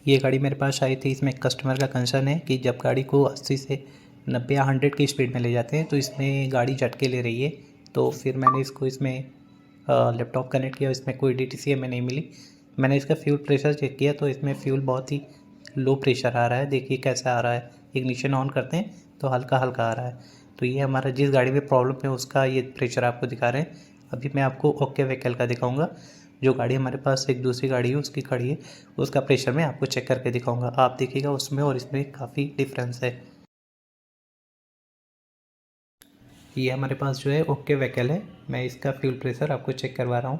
ये गाड़ी मेरे पास आई थी। इसमें कस्टमर का कंसर्न है कि जब गाड़ी को 80 से 90 या 100 की स्पीड में ले जाते हैं तो इसमें गाड़ी झटके ले रही है। तो फिर मैंने इसको इसमें लैपटॉप कनेक्ट किया, इसमें कोई DTC हमें नहीं मिली। मैंने इसका फ्यूल प्रेशर चेक किया तो इसमें फ्यूल बहुत ही लो प्रेशर आ रहा है। देखिए कैसा आ रहा है, इग्निशन ऑन करते हैं तो हल्का हल्का आ रहा है। तो ये हमारा जिस गाड़ी में प्रॉब्लम है उसका ये प्रेशर आपको दिखा रहे हैं। अभी मैं आपको ओके व्हीकल का दिखाऊंगा। जो गाड़ी हमारे पास एक दूसरी गाड़ी है उसकी खड़ी है, उसका प्रेशर मैं आपको चेक करके दिखाऊंगा। आप देखिएगा उसमें और इसमें काफ़ी डिफरेंस है। ये हमारे पास जो है ओके व्हीकल है। मैं इसका फ्यूल प्रेशर आपको चेक करवा रहा हूँ।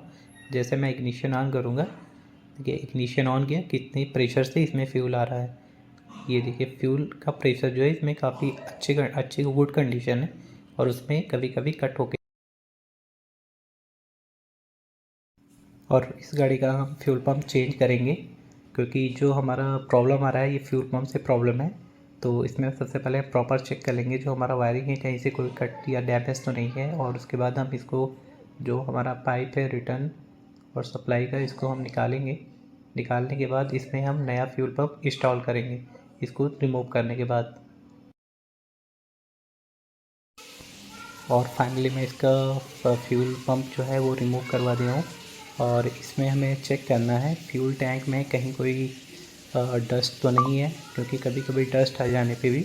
जैसे मैं इग्निशन ऑन करूँगा, देखिए इग्निशन ऑन किया, कितने प्रेशर से इसमें फ्यूल आ रहा है। ये देखिए फ्यूल का प्रेशर जो है इसमें काफ़ी अच्छी गुड कंडीशन है और उसमें कभी कभी कट होके। और इस गाड़ी का हम फ्यूल पंप चेंज करेंगे क्योंकि जो हमारा प्रॉब्लम आ रहा है ये फ्यूल पंप से प्रॉब्लम है। तो इसमें सबसे पहले प्रॉपर चेक कर लेंगे जो हमारा वायरिंग है कहीं से कोई कट या डैमेज तो नहीं है। और उसके बाद हम इसको जो हमारा पाइप है रिटर्न और सप्लाई का इसको हम निकालेंगे। निकालने के बाद इसमें हम नया फ्यूल पंप इंस्टॉल करेंगे इसको रिमूव करने के बाद। और फाइनली मैं इसका फ्यूल पंप जो है वो रिमूव करवा दिया हूँ। और इसमें हमें चेक करना है फ्यूल टैंक में कहीं कोई डस्ट तो नहीं है, क्योंकि कभी कभी डस्ट आ जाने पे भी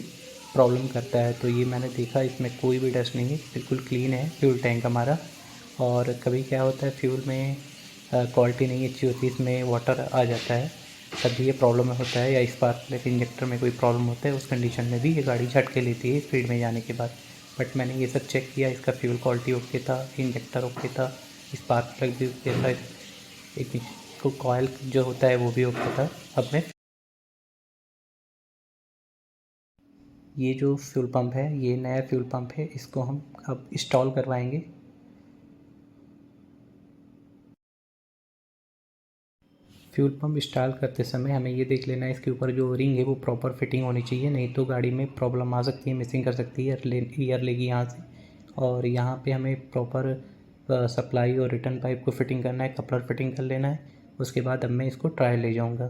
प्रॉब्लम करता है। तो ये मैंने देखा इसमें कोई भी डस्ट नहीं है, बिल्कुल क्लीन है फ्यूल टैंक हमारा। और कभी क्या होता है फ्यूल में क्वालिटी नहीं अच्छी होती, इसमें वाटर आ जाता है, तभी ये प्रॉब्लम होता है। या स्पार्क प्लग इंजेक्टर में कोई प्रॉब्लम होता है, उस कंडीशन में भी ये गाड़ी झटके लेती है स्पीड में जाने के बाद। बट मैंने ये सब चेक किया, इसका फ्यूल क्वालिटी ओके था, इंजेक्टर ओके था, स्पार्क प्लग भी ओके था, एक को कॉयल जो होता है वो भी ओके था। अब मैं ये जो फ्यूल पंप है ये नया फ्यूल पंप है, इसको हम अब इंस्टॉल करवाएंगे। फ्यूल पंप इंस्टॉल करते समय हमें ये देख लेना है इसके ऊपर जो रिंग है वो प्रॉपर फिटिंग होनी चाहिए, नहीं तो गाड़ी में प्रॉब्लम आ सकती है, मिसिंग कर सकती है, ईयर लेगी यहाँ से। और यहाँ पे हमें प्रॉपर सप्लाई और रिटर्न पाइप को फिटिंग करना है, कपलर फिटिंग कर लेना है। उसके बाद अब मैं इसको ट्रायल ले जाऊँगा।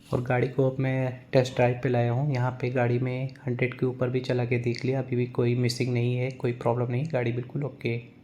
और गाड़ी को अब मैं टेस्ट ड्राइव पे लाया हूँ। यहाँ पे गाड़ी में 100 के ऊपर भी चला के देख लिया, अभी भी कोई मिसिंग नहीं है, कोई प्रॉब्लम नहीं, गाड़ी बिल्कुल ओके है।